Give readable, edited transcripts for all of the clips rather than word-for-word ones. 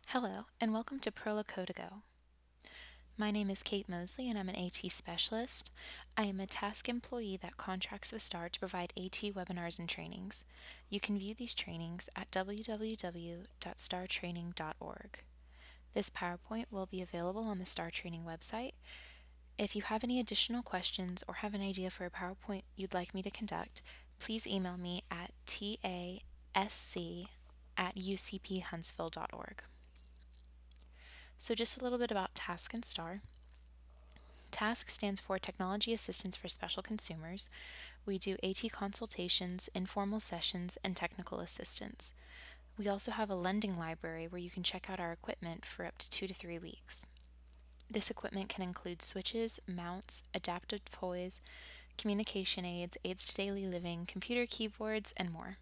Hello, and welcome to Proloquo2Go. My name is Kate Mosley, and I'm an AT specialist. I am a task employee that contracts with STAR to provide AT webinars and trainings. You can view these trainings at www.startraining.org. This PowerPoint will be available on the STAR Training website. If you have any additional questions or have an idea for a PowerPoint you'd like me to conduct, please email me at tasc@ucphuntsville.org. So just a little bit about TASK and STAR. TASK stands for Technology Assistance for Special Consumers. We do AT consultations, informal sessions, and technical assistance. We also have a lending library where you can check out our equipment for up to 2 to 3 weeks. This equipment can include switches, mounts, adaptive toys, communication aids, aids to daily living, computer keyboards, and more.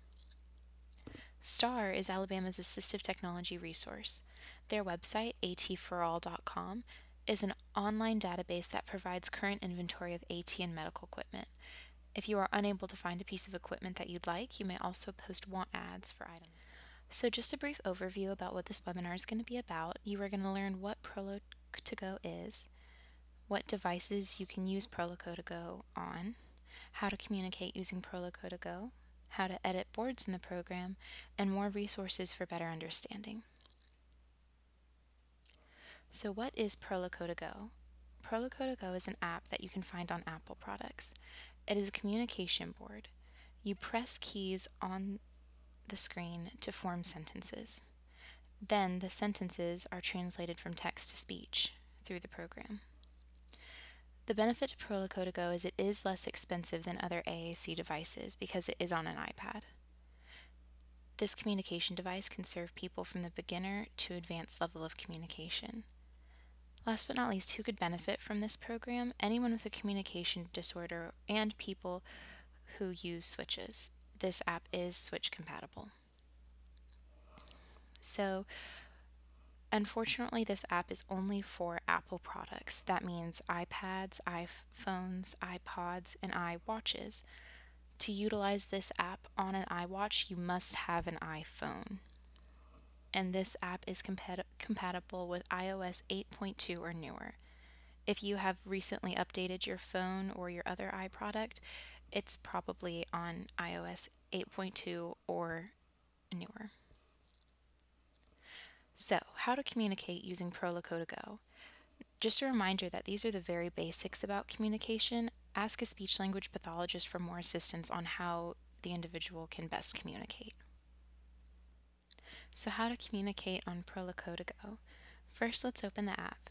STAR is Alabama's assistive technology resource. Their website, atforall.com, is an online database that provides current inventory of AT and medical equipment. If you are unable to find a piece of equipment that you'd like, you may also post want ads for items. So just a brief overview about what this webinar is going to be about. You are going to learn what Proloquo2Go is, what devices you can use Proloquo2Go on, how to communicate using Proloquo2Go, how to edit boards in the program, and more resources for better understanding. So what is Proloquo2Go? Proloquo2Go is an app that you can find on Apple products. It is a communication board. You press keys on the screen to form sentences. Then the sentences are translated from text to speech through the program. The benefit to Proloquo2Go is it is less expensive than other AAC devices because it is on an iPad. This communication device can serve people from the beginner to advanced level of communication. Last but not least, who could benefit from this program? Anyone with a communication disorder and people who use switches. This app is switch compatible. So, unfortunately, this app is only for Apple products. That means iPads, iPhones, iPods, and iWatches. To utilize this app on an iWatch, you must have an iPhone. And this app is compatible with iOS 8.2 or newer. If you have recently updated your phone or your other iProduct, it's probably on iOS 8.2 or newer. So, how to communicate using Proloquo2Go. Just a reminder that these are the very basics about communication. Ask a speech language pathologist for more assistance on how the individual can best communicate. So how to communicate on Proloquo2Go. First, let's open the app.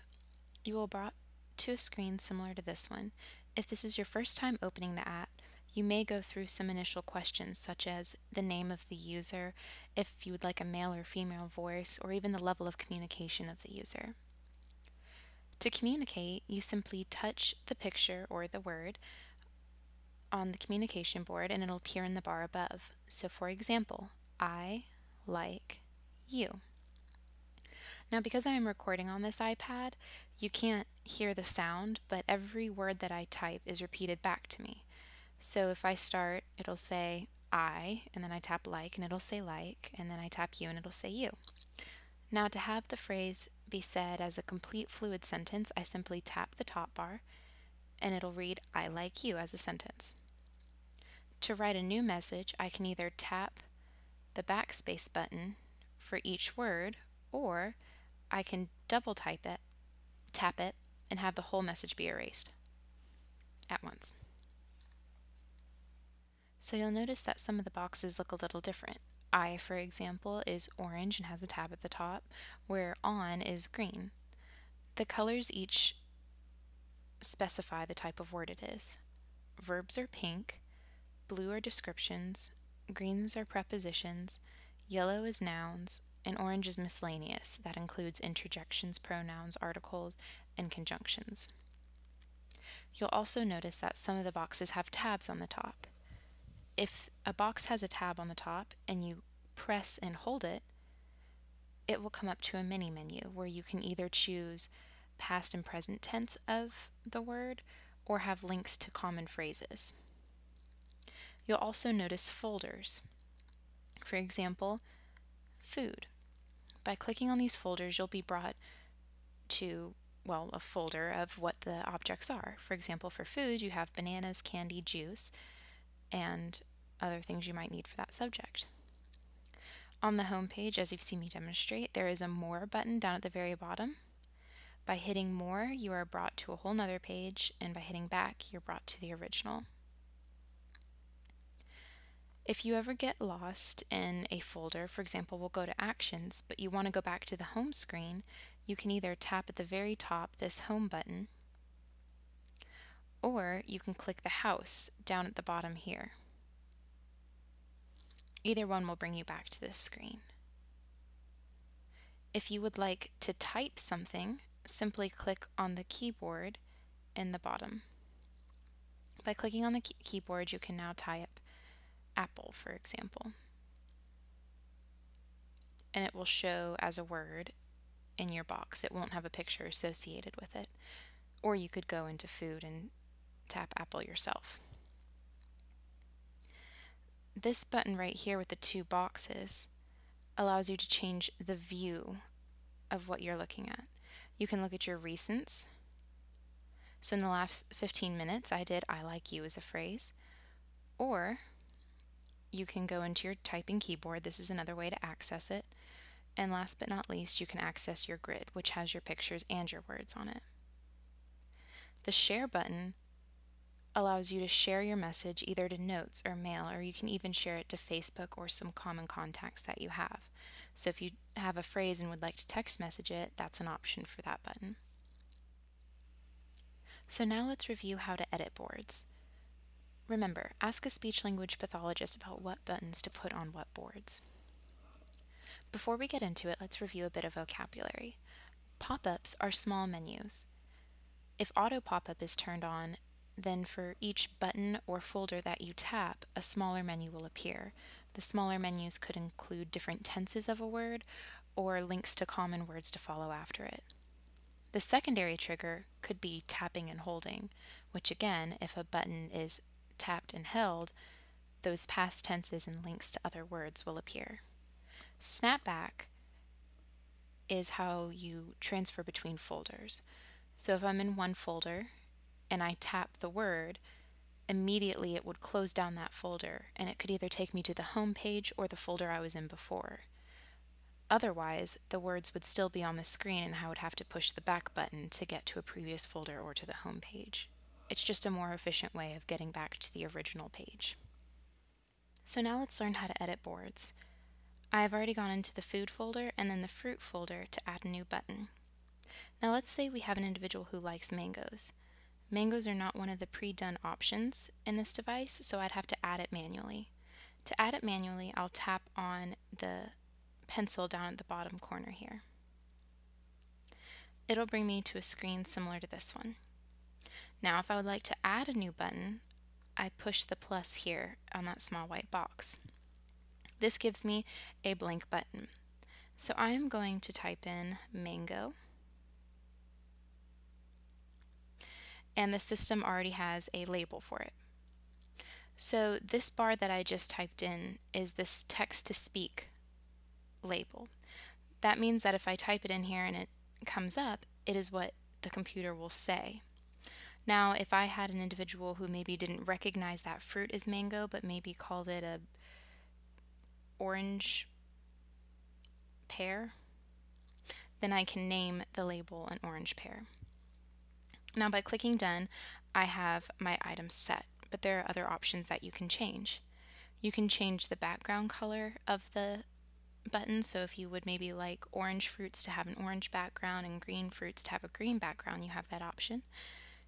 You will be brought to a screen similar to this one. If this is your first time opening the app, you may go through some initial questions such as the name of the user, if you would like a male or female voice, or even the level of communication of the user. To communicate, you simply touch the picture or the word on the communication board and it'll appear in the bar above. So for example, I like you. Now because I am recording on this iPad, you can't hear the sound, but every word that I type is repeated back to me. So if I start, it'll say I, and then I tap like, and it'll say like, and then I tap you, and it'll say you. Now to have the phrase be said as a complete fluid sentence, I simply tap the top bar, and it'll read I like you as a sentence. To write a new message, I can either tap the backspace button for each word, or I can double tap it, and have the whole message be erased at once. So you'll notice that some of the boxes look a little different. I, for example, is orange and has a tab at the top, where on is green. The colors each specify the type of word it is. Verbs are pink, blue are descriptions, greens are prepositions, yellow is nouns, and orange is miscellaneous. That includes interjections, pronouns, articles, and conjunctions. You'll also notice that some of the boxes have tabs on the top. If a box has a tab on the top and you press and hold it, it will come up to a mini menu where you can either choose past and present tense of the word or have links to common phrases. You'll also notice folders. For example, food. By clicking on these folders, you'll be brought to, well, a folder of what the objects are. For example, for food, you have bananas, candy, juice, and other things you might need for that subject. On the home page, as you've seen me demonstrate, there is a More button down at the very bottom. By hitting More, you are brought to a whole nother page, and by hitting back, you're brought to the original. If you ever get lost in a folder, for example, we'll go to Actions, but you want to go back to the home screen, you can either tap at the very top this Home button, or you can click the house down at the bottom here. Either one will bring you back to this screen. If you would like to type something, simply click on the keyboard in the bottom. By clicking on the keyboard, you can now type apple, for example, and it will show as a word in your box. It won't have a picture associated with it. Or you could go into food and tap apple yourself. This button right here with the two boxes allows you to change the view of what you're looking at. You can look at your recents. So in the last 15 minutes I did "I like you" as a phrase. Or you can go into your typing keyboard. This is another way to access it. And last but not least, you can access your grid, which has your pictures and your words on it. The Share button allows you to share your message either to notes or mail, or you can even share it to Facebook or some common contacts that you have. So if you have a phrase and would like to text message it, that's an option for that button. So now let's review how to edit boards. Remember, ask a speech-language pathologist about what buttons to put on what boards. Before we get into it, let's review a bit of vocabulary. Pop-ups are small menus. If auto pop-up is turned on, then for each button or folder that you tap, a smaller menu will appear. The smaller menus could include different tenses of a word or links to common words to follow after it. The secondary trigger could be tapping and holding, which again, if a button is tapped and held, those past tenses and links to other words will appear. Snapback is how you transfer between folders. So if I'm in one folder and I tap the word, immediately it would close down that folder, and it could either take me to the home page or the folder I was in before. Otherwise, the words would still be on the screen and I would have to push the back button to get to a previous folder or to the home page. It's just a more efficient way of getting back to the original page. So now let's learn how to edit boards. I have already gone into the food folder and then the fruit folder to add a new button. Now let's say we have an individual who likes mangoes. Mangoes are not one of the pre-done options in this device, so I'd have to add it manually. To add it manually, I'll tap on the pencil down at the bottom corner here. It'll bring me to a screen similar to this one. Now if I would like to add a new button, I push the plus here on that small white box. This gives me a blank button. So I'm going to type in mango, and the system already has a label for it. So this bar that I just typed in is this text-to-speak label. That means that if I type it in here and it comes up, it is what the computer will say. Now, if I had an individual who maybe didn't recognize that fruit as mango, but maybe called it a orange pear, then I can name the label an orange pear. Now by clicking done, I have my items set, but there are other options that you can change. You can change the background color of the button, so if you would maybe like orange fruits to have an orange background and green fruits to have a green background, you have that option.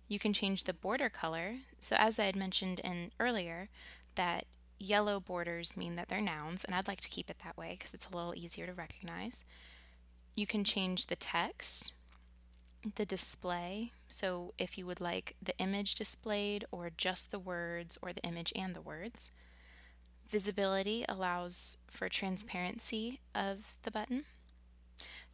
You can change the border color, so as I had mentioned earlier, that yellow borders mean that they're nouns, and I'd like to keep it that way because it's a little easier to recognize. You can change the text, the display, so if you would like the image displayed or just the words or the image and the words. Visibility allows for transparency of the button.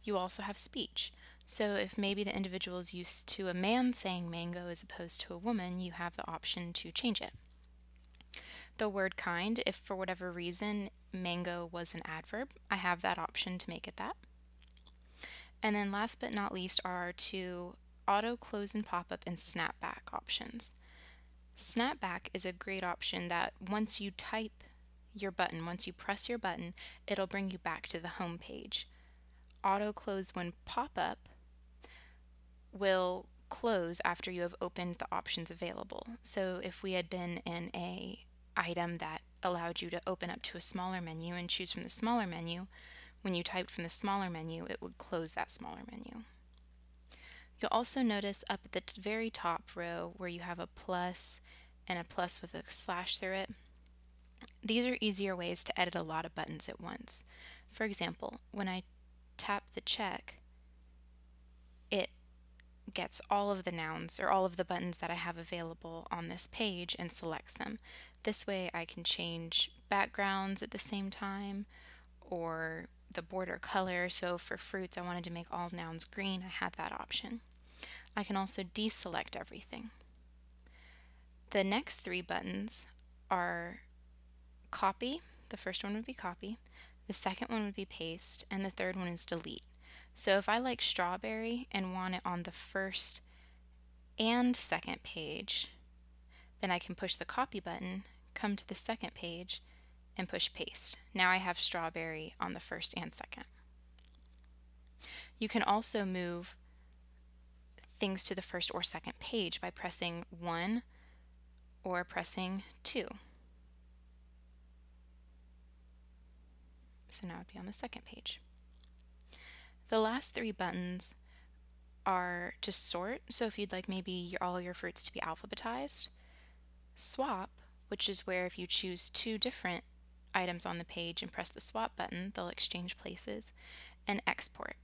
You also have speech. So if maybe the individual is used to a man saying mango as opposed to a woman, you have the option to change it. The word kind, if for whatever reason mango was an adverb, I have that option to make it that. And then last but not least are our two auto close and pop-up and snapback options. Snapback is a great option that once you type your button, once you press your button, it'll bring you back to the home page. Auto close when pop-up will close after you have opened the options available. So if we had been in a item that allowed you to open up to a smaller menu and choose from the smaller menu, when you typed from the smaller menu, it would close that smaller menu. You'll also notice up at the very top row where you have a plus and a plus with a slash through it. These are easier ways to edit a lot of buttons at once. For example, when I tap the check, it gets all of the nouns or all of the buttons that I have available on this page and selects them. This way I can change backgrounds at the same time or the border color. So for fruits I wanted to make all nouns green, I had that option. I can also deselect everything. The next three buttons are copy. The first one would be copy, the second one would be paste, and the third one is delete. So if I like strawberry and want it on the first and second page, then I can push the copy button, come to the second page, and push paste. Now I have strawberry on the first and second. You can also move things to the first or second page by pressing 1 or pressing 2. So now it would be on the second page. The last three buttons are to sort, so if you'd like maybe all your fruits to be alphabetized, swap, which is where if you choose two different items on the page and press the swap button, they'll exchange places, and export.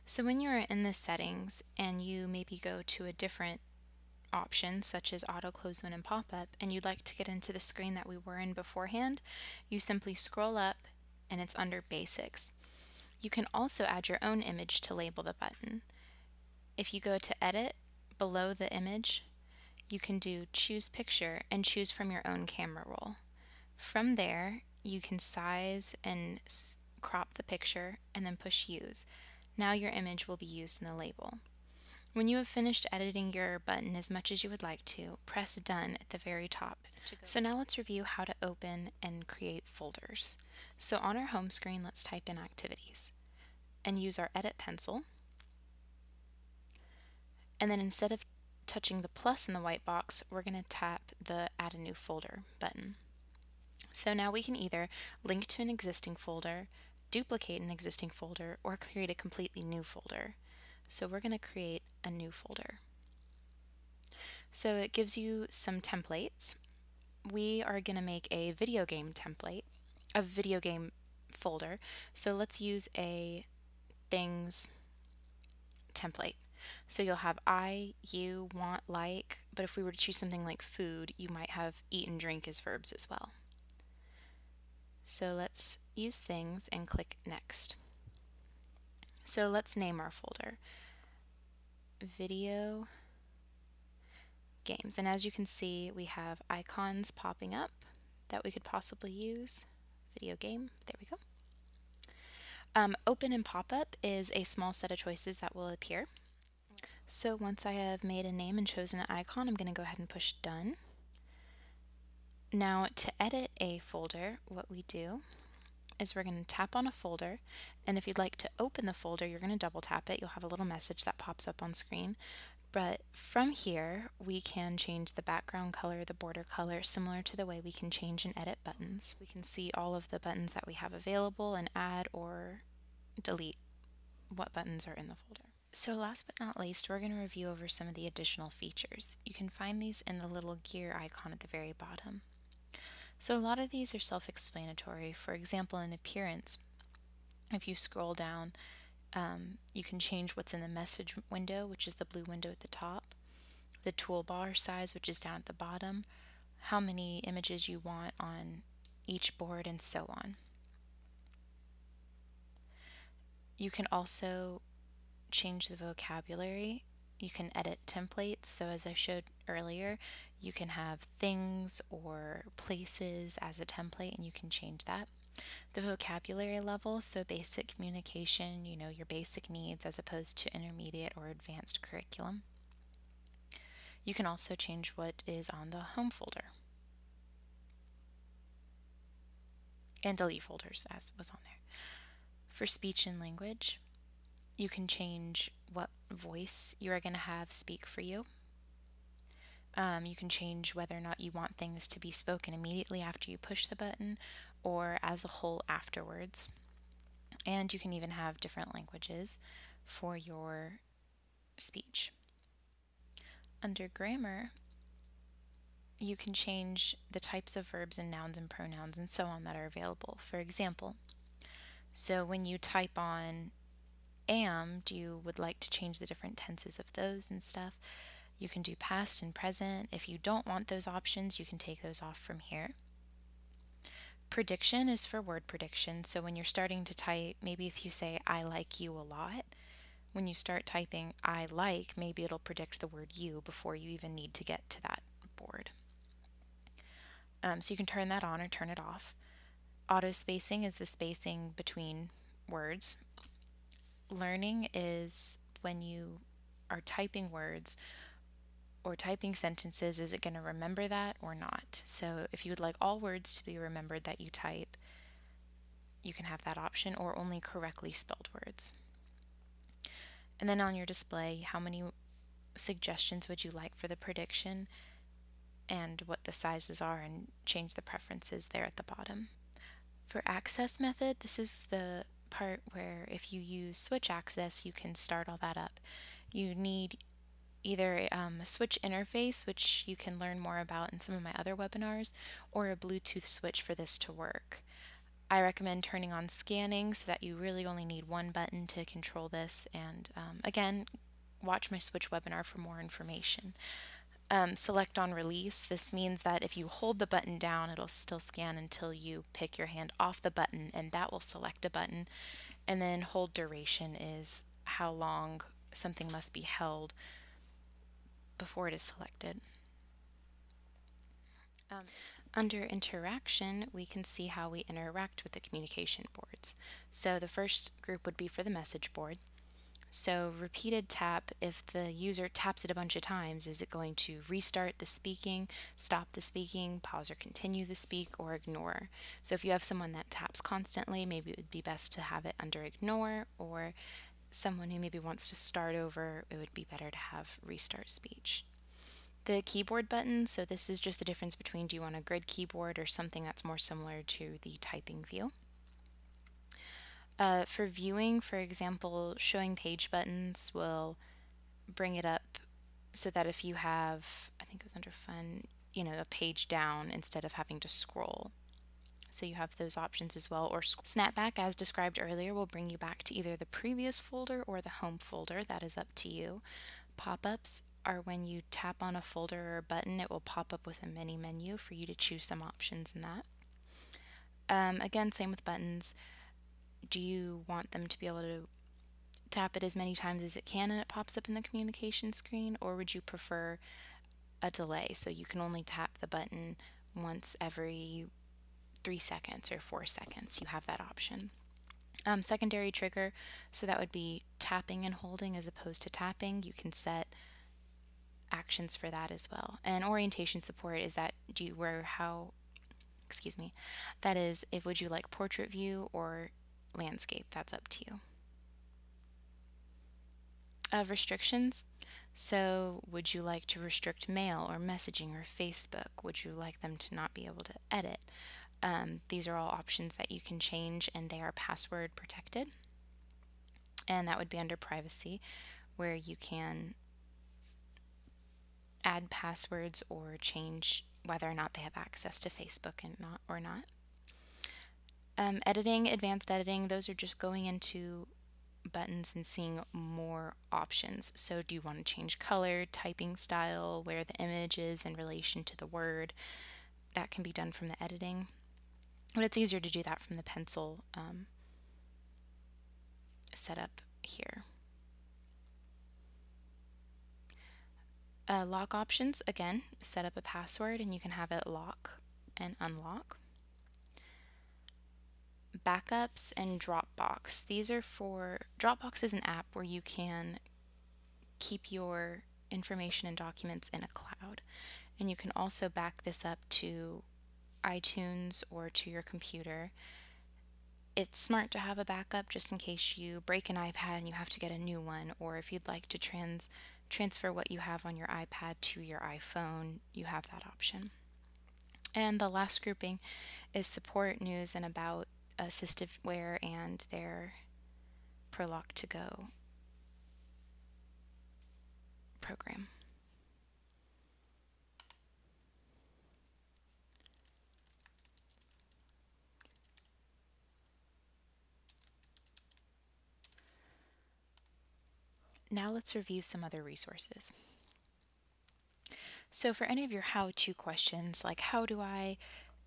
So when you're in the settings and you maybe go to a different option such as auto close when and pop-up and you'd like to get into the screen that we were in beforehand, you simply scroll up and it's under basics. You can also add your own image to label the button. If you go to edit, below the image, you can do choose picture and choose from your own camera roll. From there, you can size and crop the picture and then push use. Now your image will be used in the label. When you have finished editing your button as much as you would like to, press done at the very top. So now let's review how to open and create folders. So on our home screen, let's type in activities and use our edit pencil. And then instead of touching the plus in the white box, we're going to tap the add a new folder button. So now we can either link to an existing folder, duplicate an existing folder, or create a completely new folder. So we're going to create a new folder. So it gives you some templates. We are going to make a video game template, a video game folder. So let's use a things template. So you'll have I, you, want, like, but if we were to choose something like food, you might have eat and drink as verbs as well. So let's use things and click next. So let's name our folder video games, and as you can see we have icons popping up that we could possibly use. Video game, there we go. Open and pop-up is a small set of choices that will appear. So once I have made a name and chosen an icon, I'm going to go ahead and push done. Now to edit a folder, what we do is we're going to tap on a folder, and if you'd like to open the folder, you're going to double tap it. You'll have a little message that pops up on screen. But from here, we can change the background color, the border color, similar to the way we can change and edit buttons. We can see all of the buttons that we have available and add or delete what buttons are in the folder. So last but not least, we're going to review over some of the additional features. You can find these in the little gear icon at the very bottom. So a lot of these are self-explanatory. For example, in appearance, if you scroll down, you can change what's in the message window, which is the blue window at the top, the toolbar size, which is down at the bottom, how many images you want on each board, and so on. You can also change the vocabulary. You can edit templates, so as I showed earlier, you can have things or places as a template and you can change that. The vocabulary level, so basic communication, you know, your basic needs as opposed to intermediate or advanced curriculum. You can also change what is on the home folder and delete folders as was on there. For speech and language, you can change what voice you are going to have speak for you. You can change whether or not you want things to be spoken immediately after you push the button or as a whole afterwards. And you can even have different languages for your speech. Under grammar, you can change the types of verbs and nouns and pronouns and so on that are available. For example, so when you type on am, you would like to change the different tenses of those and stuff. You can do past and present. If you don't want those options, you can take those off from here. Prediction is for word prediction. So when you're starting to type, maybe if you say I like you a lot, when you start typing I like, maybe it'll predict the word you before you even need to get to that board. So you can turn that on or turn it off. Auto spacing is the spacing between words. Learning is when you are typing words or typing sentences, is it going to remember that or not? So if you would like all words to be remembered that you type, you can have that option, or only correctly spelled words. And then on your display, how many suggestions would you like for the prediction and what the sizes are, and change the preferences there at the bottom. For access method, this is the part where if you use switch access, you can start all that up. You need either a switch interface, which you can learn more about in some of my other webinars, or a Bluetooth switch for this to work. I recommend turning on scanning so that you really only need one button to control this, and again, watch my switch webinar for more information. Select on release. This means that if you hold the button down, it'll still scan until you pick your hand off the button, and that will select a button. And then hold duration is how long something must be held before it is selected. Under interaction, we can see how we interact with the communication boards. So the first group would be for the message board. So repeated tap, if the user taps it a bunch of times, is it going to restart the speaking, stop the speaking, pause or continue the speak, or ignore? So if you have someone that taps constantly, maybe it would be best to have it under ignore, or someone who maybe wants to start over, it would be better to have restart speech. The keyboard button, so this is just the difference between do you want a grid keyboard or something that's more similar to the typing view. For viewing, for example, showing page buttons will bring it up so that if you have, I think it was under fun, you know, a page down instead of having to scroll. So you have those options as well. Or snapback, as described earlier, will bring you back to either the previous folder or the home folder. That is up to you. Pop-ups are when you tap on a folder or a button, it will pop up with a mini menu for you to choose some options in that. Again, same with buttons. Do you want them to be able to tap it as many times as it can and it pops up in the communication screen, or would you prefer a delay so you can only tap the button once every 3 seconds or 4 seconds? You have that option. Secondary trigger, so that would be tapping and holding as opposed to tapping. You can set actions for that as well. And orientation support is that that is, if would you like portrait view or landscape, that's up to you. Restrictions, so would you like to restrict mail or messaging or Facebook? Would you like them to not be able to edit? These are all options that you can change, and they are password protected. And that would be under privacy, where you can add passwords or change whether or not they have access to Facebook and not. Editing, advanced editing, those are just going into buttons and seeing more options. So do you want to change color, typing style, where the image is in relation to the word? That can be done from the editing, but it's easier to do that from the pencil setup here. Lock options, again, set up a password and you can have it lock and unlock. backups and Dropbox. Dropbox is an app where you can keep your information and documents in a cloud. And you can also back this up to iTunes or to your computer. It's smart to have a backup just in case you break an iPad and you have to get a new one, or if you'd like to transfer what you have on your iPad to your iPhone, you have that option. And the last grouping is support, news, and about Assistiveware and their Proloquo2Go program. Now let's review some other resources. So for any of your how-to questions, like how do I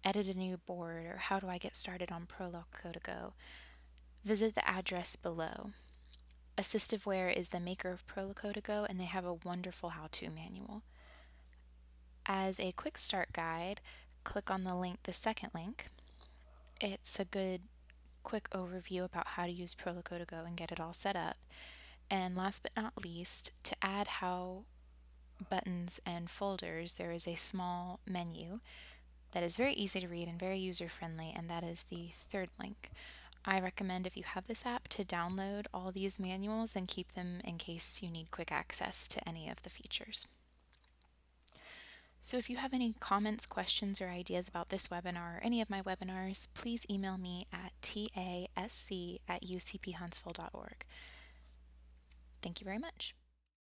edit a new board or how do I get started on Proloquo2Go, visit the address below. Assistiveware is the maker of Proloquo2Go, and they have a wonderful how-to manual. As a quick start guide, click on the second link. It's a good quick overview about how to use Proloquo2Go and get it all set up. And last but not least, to add how buttons and folders, there is a small menu that is very easy to read and very user-friendly, and that is the third link. I recommend, if you have this app, to download all these manuals and keep them in case you need quick access to any of the features. So if you have any comments, questions, or ideas about this webinar or any of my webinars, please email me at tasc@ucphuntsville.org. Thank you very much.